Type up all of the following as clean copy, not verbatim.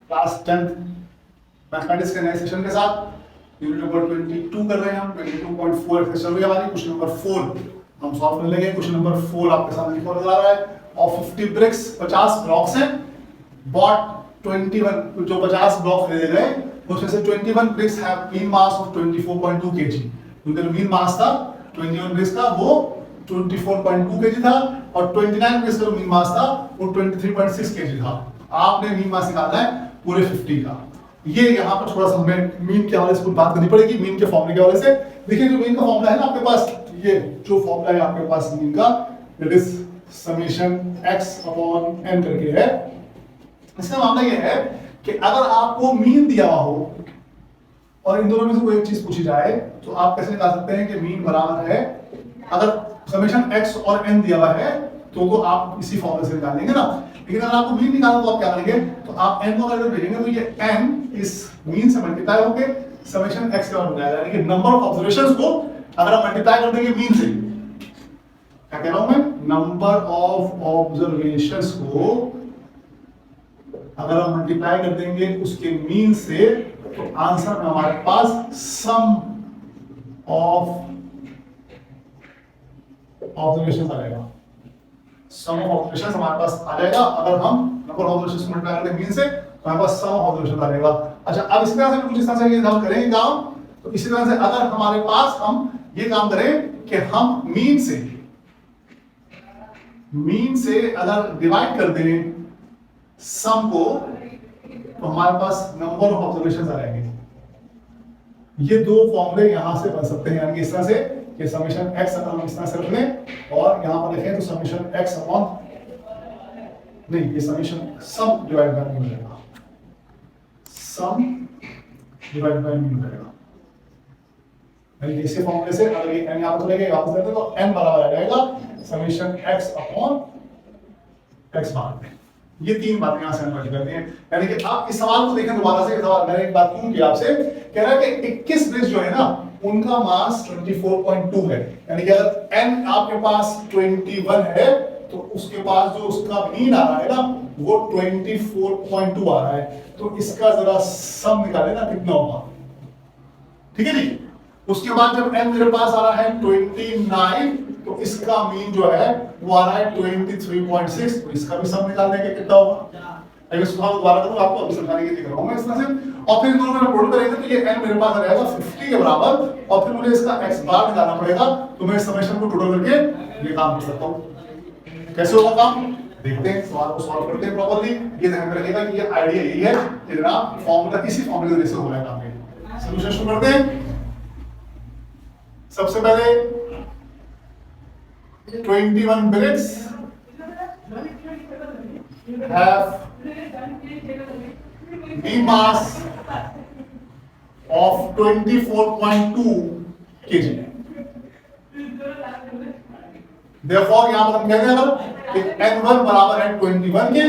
Class 10th mathematics के नए session के साथ यूनिट नंबर 22 कर रहे हैं हम। 22.4 एक्सरसाइज चल रही है हमारी। क्वेश्चन नंबर 4 हम सॉल्व करने लगे। क्वेश्चन नंबर 4 आपके सामने लिखा नजर आ रहा है। ऑफ 50 ब्रिक्स 50 ब्लॉक्स हैं, बॉट 21 जो 50 ब्लॉक खरीदे गए उसमें से 21 bricks have mean mass of 24.2 kg। उनका जो मीन मास था 21 ब्रिक्स का वो 24.2 kg था और 29 ब्रिक्स का जो मीन मास था वो 23.6 kg था। आपने मीन मास निकालना है पूरे 50 का। ये यहाँ पर थोड़ा सा हमें मीन के हवाले से कुछ बात करनी पड़ेगी। मीन के फॉर्मूले के हवाले से देखिए, जो मीन का फॉर्मूला है ना आपके पास, ये जो फॉर्मूला है आपके पास मीन का, it is summation x upon n करके है। इसका मामला ये है कि अगर आपको मीन दिया हुआ हो और इन दोनों में से कोई एक चीज पूछी जाए तो आप कैसे निकाल सकते हैं कि मीन बराबर है, अगर समेशन x और n दिया हुआ है तो आप इसी फॉर्मूले से निकाल लेंगे ना। लेकिन अगर आपको मीन निकालना तो आप क्या करेंगे, तो आप n को अगर भेजेंगे तो ये n इस मीन से मल्टीप्लाई होके समेशन x के बराबर हो जाएगा। यानी कि नंबर ऑफ ऑब्जर्वेशंस को अगर आप मल्टीप्लाई कर देंगे मीन से, क्या कह रहा हूं मैं, नंबर ऑफ ऑब्जर्वेशंस को अगर हम मल्टीप्लाई कर देंगे उसके मीन से तो आंसर में हमारे पास सम ऑफ ऑब्जर्वेशंस आ जाएगा। सम ऑफ ऑब्जर्वेशंस हमारे पास आ जाएगा। अगर हम नंबर ऑफ ऑब्जर्वेशंस को मल्टीप्लाई करते हैं मीन से तो हमारे पास सम ऑफ ऑब्जर्वेशंस आ जाएगा। अच्छा, अब इस तरह से कुछ इस तरह से ये हम करेंगे काम, तो इसी तरह से अगर हमारे पास हम ये काम करें कि हम मीन से अगर डिवाइड कर दें सम को तो हमारे पास नंबर ऑफ ऑब्जर्वेशंस आ जाएंगे। ये दो फॉर्मूले यहां से बन सकते हैं, यानी कि इस तरह से कि समेशन x अगर हम इस तरह से रख लें और यहां पर लिखें तो समेशन x अपॉन, नहीं, ये summation sum divide by mean हो जाएगा। सम डिवाइड बाय मीन हो जाएगा। यानी कि इसी फॉर्मूले से अगर ये n यहां पर चलेगा वापस करते तो n बराबर आ जाएगा समेशन x अपॉन x बार में। ये तीन बातें यहां से हम कर देते हैं। यानी कि आप इस सवाल को देखें दोबारा से। सवाल मैंने एक बात पूछी आपसे, कह रहा है कि 21 ब्रिक्स जो है ना उनका मास 24.2 है। यानी कि अगर n आपके पास 21 है तो उसके पास जो उसका मीन आ रहा है ना वो 24.2 आ रहा है। तो इसका जरा सम निकाले ना कितना होगा, ठीक है जी। उसके बाद जब n मेरे पास आ रहा है 29 तो इसका मीन जो है वो आ रहा है 23.6, तो इसका भी सम निकाल देंगे कितना होगा। अगर सुबह दोबारा करूं आपको अभी समझाने के लिए कर रहा हूं मैं इस तरह से। और फिर दोनों में प्लॉट करेंगे तो ये n मेरे पास आ जाएगा 50 के बराबर और फिर मुझे इसका x बार निकालना पड़ेगा। तो मैं इस समेशन को टोटल करके ये काम कर सकता हूं। कैसे होगा काम, देखते हैं, सवाल को सॉल्व करते हैं प्रॉपर्ली। ये ध्यान रखिएगा कि ये आइडिया यही है कि जनाब फॉर्मूला इसी फॉर्मूले की वजह से हो रहा है काम। सॉल्यूशन शुरू करते हैं। सबसे पहले 21 bricks have mean mass of 24.2 kg. Therefore यहां पर हम कहते हैं कि n1 बराबर है 21 के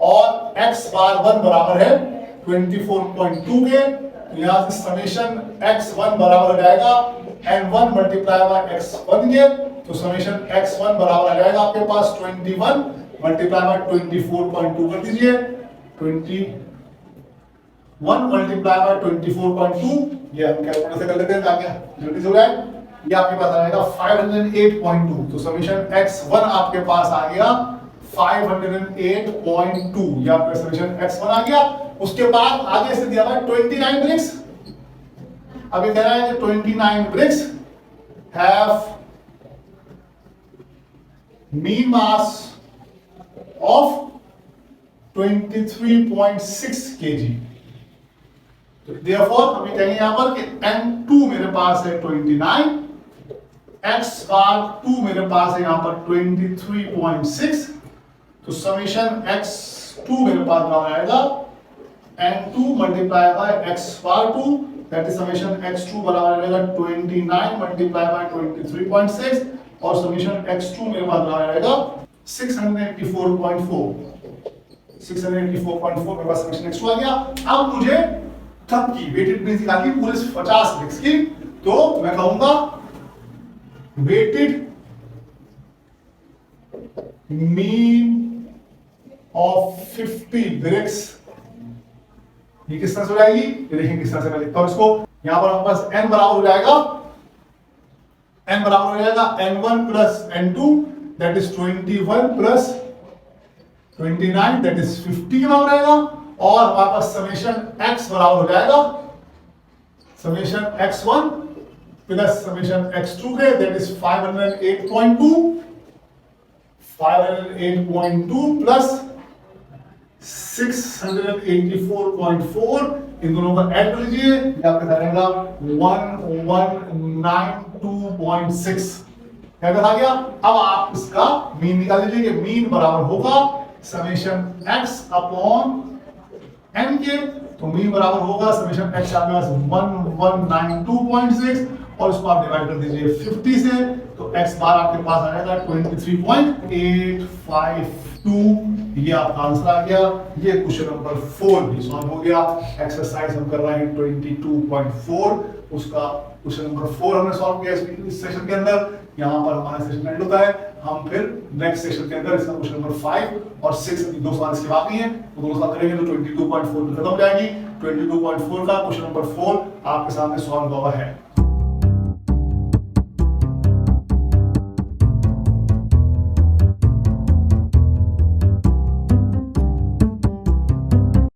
और x बार 1 बराबर है 24.2 के। यहां से समेशन x1 बराबर हो जाएगा n1 मल्टीप्लाई बाय x1 के। तो समेशन x1 बराबर आ जाएगा आपके पास 21 मल्टीप्लाई बाय 24.2 कर दीजिए। 21 मल्टीप्लाई बाय 24.2 ये हम कैलकुलेटर से कर लेते हैं ताकि जल्दी से हो जाए। ये आपके पास आ जाएगा 508.2। तो समेशन x1 आपके पास आ गया 508.2। ये आपका समेशन x1 आ गया। उसके बाद आगे से दिया हुआ 29 ब्रिक्स। अब ये कह रहा है कि 29 bricks have mean mass of 23.6 kg। तो therefore हम ये कहेंगे यहां पर कि n2 मेरे पास है 29, x बार 2 मेरे पास है यहां पर 23.6। तो समेशन x2 मेरे पास बराबर आएगा n2 multiply by x bar 2, that is summation x2 बराबर आएगा 29 मल्टीप्लाई बाय 23.6 और समेशन x2 मेरे पास बराबर आएगा 684.4। 684.4 मेरे पास समेशन x2 आ गया। अब मुझे तब की वेटेड ब्रिक्स निकालनी पूरे 50 ब्रिक्स की। तो मैं कहूंगा वेटेड मीन of 50 bricks ये किस तरह से हो जाएगी, ये देखिए किस तरह से मैं लिखता हूं इसको। यहां पर हमारे पास n बराबर हो जाएगा, n बराबर हो जाएगा n1 plus n2 that is 21 plus 29 that is 50 के बराबर रहेगा। और हमारे पास समेशन x बराबर हो जाएगा summation x1 plus summation x2 के दैट इज 508.2 प्लस 684.4, इन दोनों का ऐड कर लीजिए, ये आपके साथ रहेगा 1192.6। क्या आ गया? अब आप इसका मीन निकाल लीजिए। मीन बराबर होगा समेशन x अपॉन n के, तो मीन बराबर होगा समेशन x आपके पास 1192.6 और इसको आप डिवाइड कर दीजिए 50 से, तो x बार आपके पास आ जाएगा 23.852। ये आपका आंसर आ गया। ये क्वेश्चन नंबर 4 भी सॉल्व हो गया। एक्सरसाइज हम कर रहे हैं 22.4, उसका क्वेश्चन नंबर 4 हमने सॉल्व किया इस सेशन के अंदर। यहाँ पर हमारा सेशन एंड होता है। हम फिर नेक्स्ट सेशन के अंदर इसका क्वेश्चन नंबर 5 और 6 दो सवाल इसके बाकी हैं, तो दोनों सवाल करेंगे तो 22.4 खत्म हो जाएगी। 22.4 का क्वेश्चन नंबर 4 आपके सामने सॉल्व हुआ है।